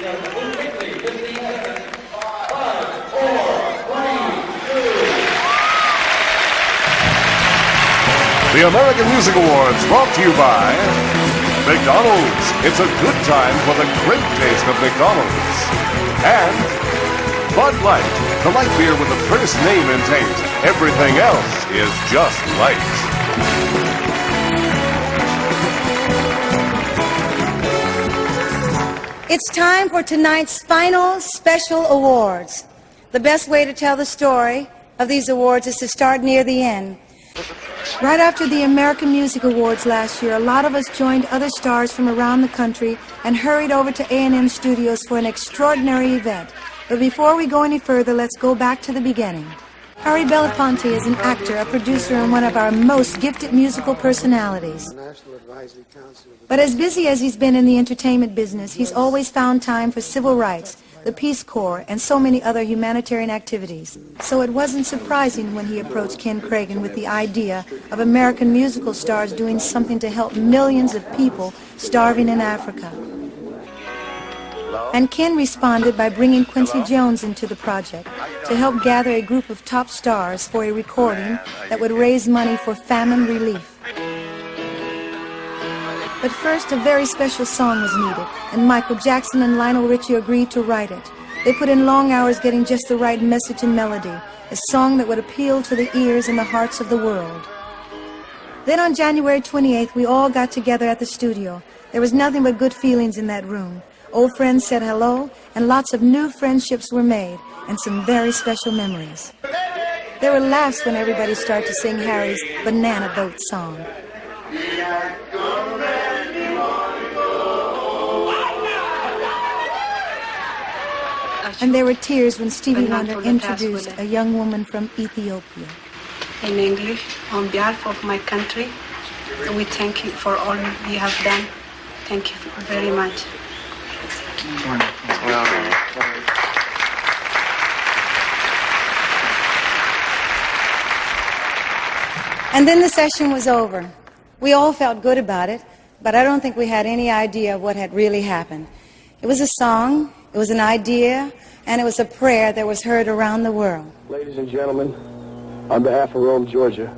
The American Music Awards brought to you by McDonald's. It's a good time for the great taste of McDonald's. And Bud Light, the light beer with the first name in taste. Everything else is just light. It's time for tonight's final special awards. The best way to tell the story of these awards is to start near the end. Right after the American Music Awards last year, a lot of us joined other stars from around the country and hurried over to A&M Studios for an extraordinary event. But before we go any further, let's go back to the beginning. Harry Belafonte is an actor, a producer, and one of our most gifted musical personalities. But as busy as he's been in the entertainment business, he's always found time for civil rights, the Peace Corps, and so many other humanitarian activities. So it wasn't surprising when he approached Ken Kraguen with the idea of American musical stars doing something to help millions of people starving in Africa. And Ken responded by bringing Quincy Jones into the project to help gather a group of top stars for a recording that would raise money for famine relief. But first, a very special song was needed, and Michael Jackson and Lionel Richie agreed to write it. They put in long hours getting just the right message and melody, a song that would appeal to the ears and the hearts of the world. Then on January 28th, we all got together at the studio. There was nothing but good feelings in that room. Old friends said hello, and lots of new friendships were made, and some very special memories. There were laughs when everybody started to sing Harry's Banana Boat song. And there were tears when Stevie Wonder introduced a young woman from Ethiopia. In English, on behalf of my country, we thank you for all you have done. Thank you very much. And then the session was over. We all felt good about it, but I don't think we had any idea of what had really happened. It was a song, it was an idea, and it was a prayer that was heard around the world. Ladies and gentlemen, on behalf of Rome, Georgia,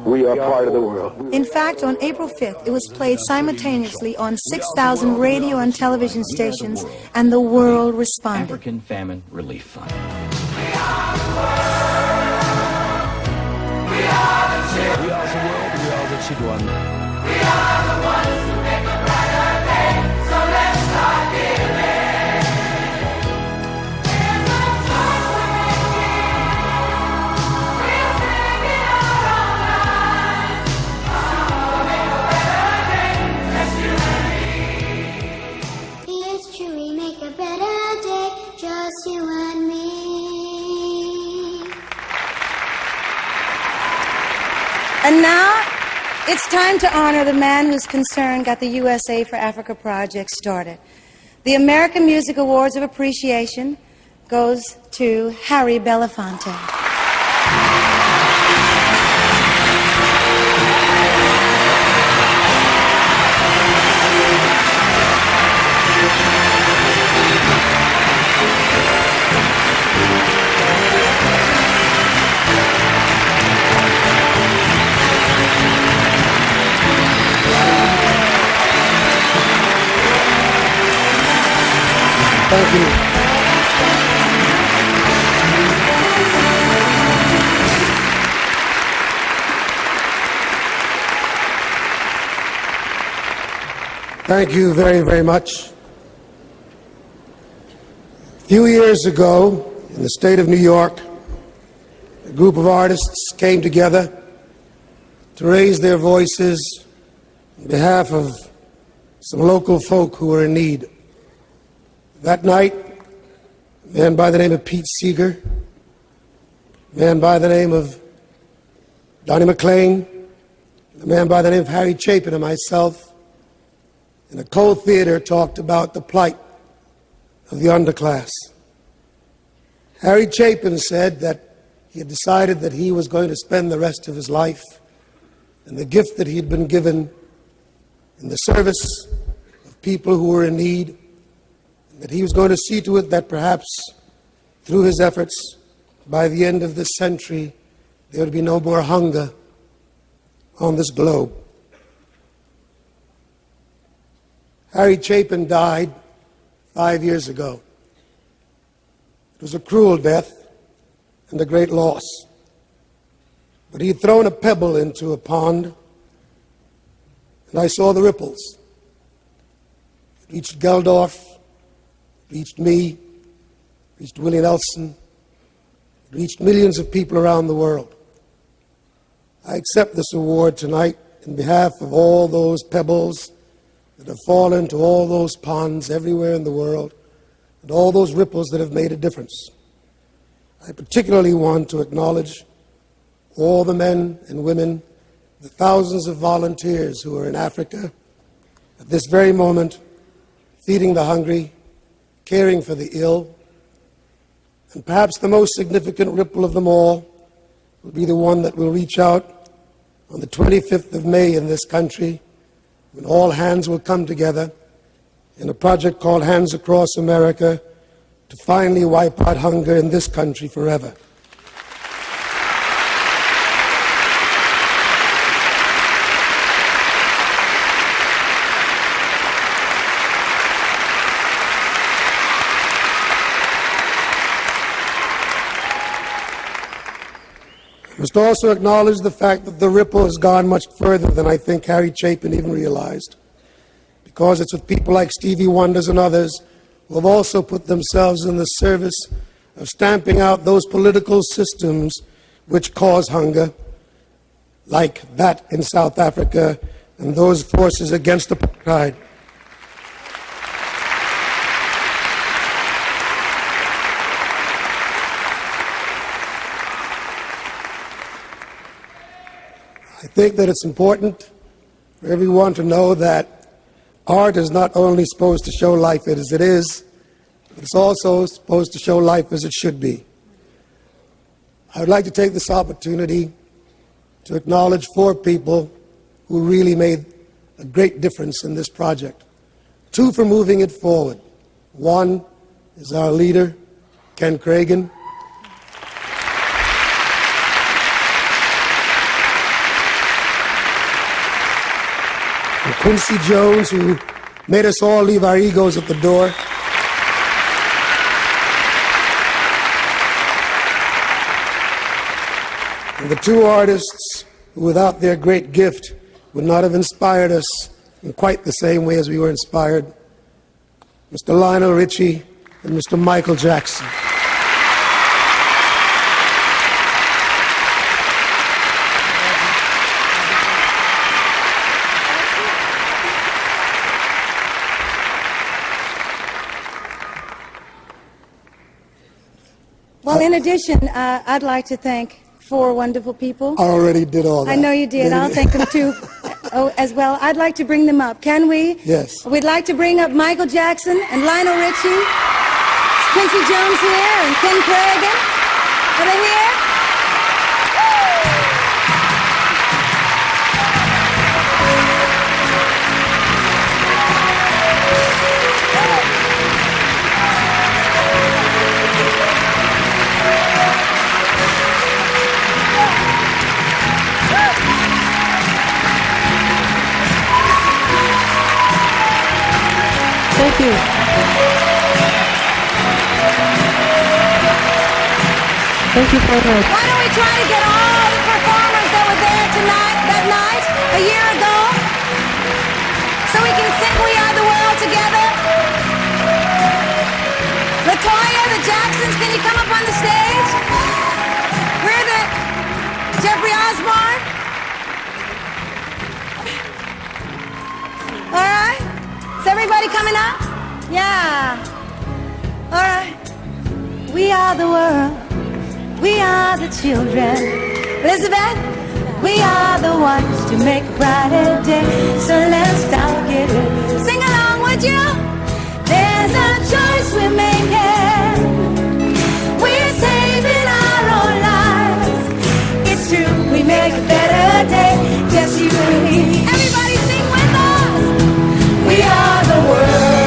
we are part of the world. In fact, on April 5th, it was played simultaneously on 6,000 radio and television stations, and the world responded. African Famine Relief Fund. We are the world. We are the children. We are the world. We are the children. We are the ones who make a brighter day. So let's start giving. And now, it's time to honor the man whose concern got the USA for Africa project started. The American Music Awards of Appreciation goes to Harry Belafonte. Thank you. Thank you very, very much. A few years ago, in the state of New York, a group of artists came together to raise their voices on behalf of some local folk who were in need. That night, a man by the name of Pete Seeger, a man by the name of Donnie McClain, a man by the name of Harry Chapin and myself, in a cold theater talked about the plight of the underclass. Harry Chapin said that he had decided that he was going to spend the rest of his life and the gift that he had been given in the service of people who were in need, that he was going to see to it that perhaps through his efforts, by the end of this century, there would be no more hunger on this globe. Harry Chapin died 5 years ago. It was a cruel death and a great loss. But he had thrown a pebble into a pond, and I saw the ripples. It reached Geldorf, reached me, reached Willie Nelson, reached millions of people around the world. I accept this award tonight in behalf of all those pebbles that have fallen to all those ponds everywhere in the world, and all those ripples that have made a difference. I particularly want to acknowledge all the men and women, the thousands of volunteers who are in Africa at this very moment, feeding the hungry, caring for the ill. And perhaps the most significant ripple of them all will be the one that will reach out on the 25th of May in this country, when all hands will come together in a project called Hands Across America to finally wipe out hunger in this country forever. I must also acknowledge the fact that the ripple has gone much further than I think Harry Chapin even realized, because it's with people like Stevie Wonders and others who have also put themselves in the service of stamping out those political systems which cause hunger, like that in South Africa and those forces against apartheid. I think that it's important for everyone to know that art is not only supposed to show life as it is, but it's also supposed to show life as it should be. I would like to take this opportunity to acknowledge 4 people who really made a great difference in this project. 2 for moving it forward. 1 is our leader, Ken Kraguen. And Quincy Jones, who made us all leave our egos at the door. And the 2 artists who, without their great gift, would not have inspired us in quite the same way as we were inspired, Mr. Lionel Richie and Mr. Michael Jackson. Well, in addition, I'd like to thank 4 wonderful people. I already did all that. I know you did. I'll thank them too as well. I'd like to bring them up. Can we? Yes. We'd like to bring up Michael Jackson and Lionel Richie, Quincy Jones here, and Ken Kraguen. Are they here? Thank you. Thank you very much. Why don't we try to get all the performers that were there that night, a year ago, so we can sing We Are the World together? LaToya, the Jacksons, can you come up on the stage? We're the Jeffrey Osborne. All right. Is everybody coming up? Yeah. All right. We are the world. We are the children. Elizabeth, we are the ones to make a brighter day. So let's start getting. Sing along, would you? There's a choice we're making. We're saving our own lives. It's true, we make a better day. Just you and me. Everybody sing with us. We are the world.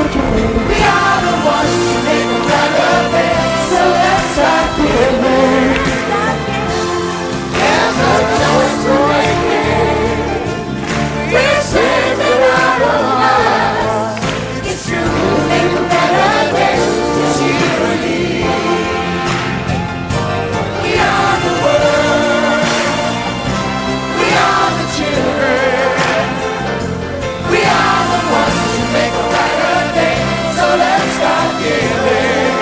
our children. We are the ones who make a better day. So let's start giving. There's a choice to make it. We're saving our own lives. It's true, we'll make a better day. Just you and me. We are the world. We are the children. We are the ones who make a brighter day. So let's start giving.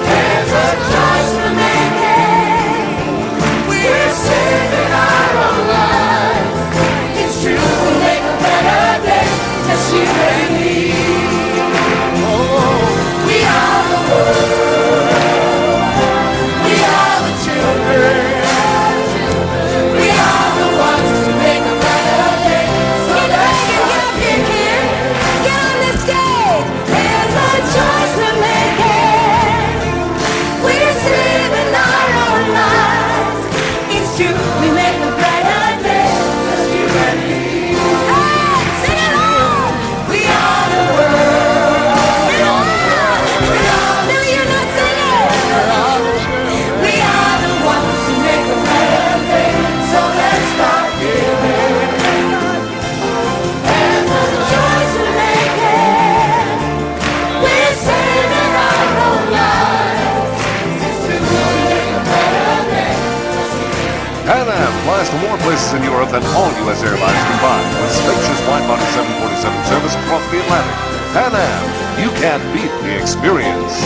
There's a choice to make it. We're saving our own lives. It's true, we'll make a better day. Just you and me. Oh, we are the world. We are the children. We are the ones who make a better day. So let's start giving. Get on the stage. There's a choice to make it. We're saving our own lives. It's true, we make a brighter day. Just you and me. Hey, sing along. We are the world. Sing along. We are No, you're not singing. We are the ones who make a better day. So let's start giving. There's a choice to make it. We're saving our own lives. It's true, we make a better day. Pan Am flies to more places in Europe than all U.S. airlines combined, with spacious wide-body 747 service across the Atlantic. Pan Am, you can't beat the experience.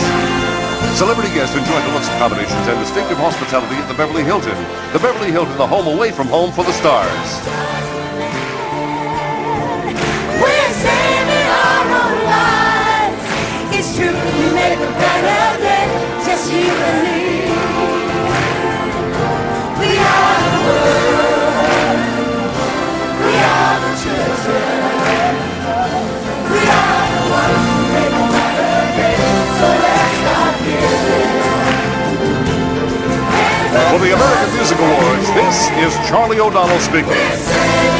Celebrity guests enjoy deluxe accommodations and distinctive hospitality at the Beverly Hilton. The Beverly Hilton, the home away from home for the stars. We're saving our own lives. It's true, we make a better day. Just you and me. We are the world. We are the children. We are the ones who make a better day. So let's start giving. For the American Music Awards, this is Charlie O'Donnell speaking. We're saving